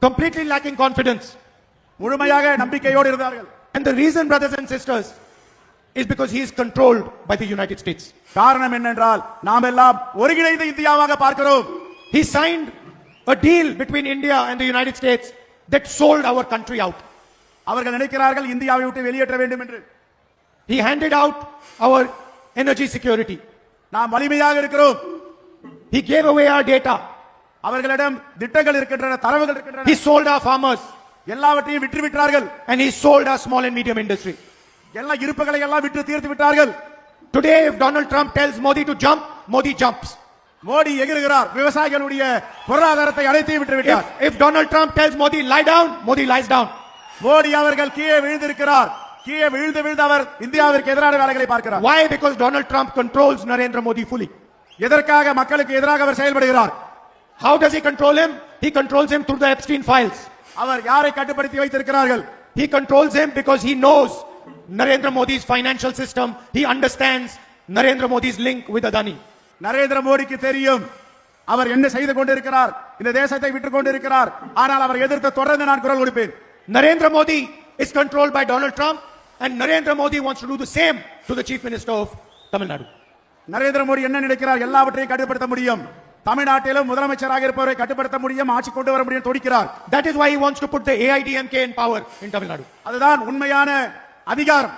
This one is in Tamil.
completely lacking confidence. முழுமையாக நம்பிக்கையோடு இருந்தார்கள். And the reason, brothers and sisters, is because he is controlled by the United States. காரணம் என்னென்றால் நாம் எல்லாம் ஒருங்கிணைந்த இந்தியாவாக பார்க்கிறோம். He signed a deal between India and the United States that sold our country out. அவர்கள் நினைக்கிறார்கள் இந்தியாவை விட்டு வெளியேற்ற வேண்டும் என்று. He handed out our energy security. நாம் வலிமையாக இருக்கிறோம். He gave away our data. அவர்களிடம் திட்டங்கள் இருக்கின்றன, தரவுகள் இருக்கின்றன. He sold our farmers. எல்லாவற்றையும் விற்று விட்டார்கள். And he sold our small and medium industry. எல்லா இருப்புகளை எல்லாம் விற்று தீர்த்து விட்டார்கள். Today, if Donald Trump tells Modi to jump, Modi jumps. Modi எகிறுகிறார். விவசாயிகளுடைய பொருளாதாரத்தை அழைத்து விட்டு விட்டார். If Donald Trump tells Modi lie down, Modi lies down. Modi அவர்கள் கீழே விழுந்திருக்கிறார். கீழே விழுந்து அவர் இந்தியாவிற்கு எதிரான வேலைகளை பார்க்கிறார். Why? Because Donald Trump controls Narendra Modi fully. எதற்காக? மக்களுக்கு எதிராக அவர் செயல்படுகிறார். How does he control him? He controls him through the Epstein files. அவர் யாரை கட்டுப்படுத்தி வைத்திருக்கிறார்கள்? He controls him because he knows Narendra Modi's financial system. He understands Narendra Modi's link with Adani. Narendra மோடிக்கு தெரியும் அவர் என்ன செய்து கொண்டிருக்கிறார், இந்த தேசத்தை விட்டுக் கொண்டிருக்கிறார். ஆனால் அவர் எதிர்த்து தொடர்ந்து நான் குரல் கொடுப்பேன். Narendra Modi is controlled by Donald Trump, and Narendra Modi wants to do the same to the Chief Minister of Tamil Nadu. Narendra Modi என்ன நினைக்கிறார்? எல்லாவற்றையும் கட்டுப்படுத்த முடியும். தமிழ்நாட்டிலும் முதலமைச்சராக இருப்பவரை கட்டுப்படுத்த முடியும், ஆட்சி கொண்டு வர முடியும் துடிக்கிறார். That is why he wants to put the AIDMK in power in Tamil Nadu. அதுதான் உண்மையான அதிகாரம்.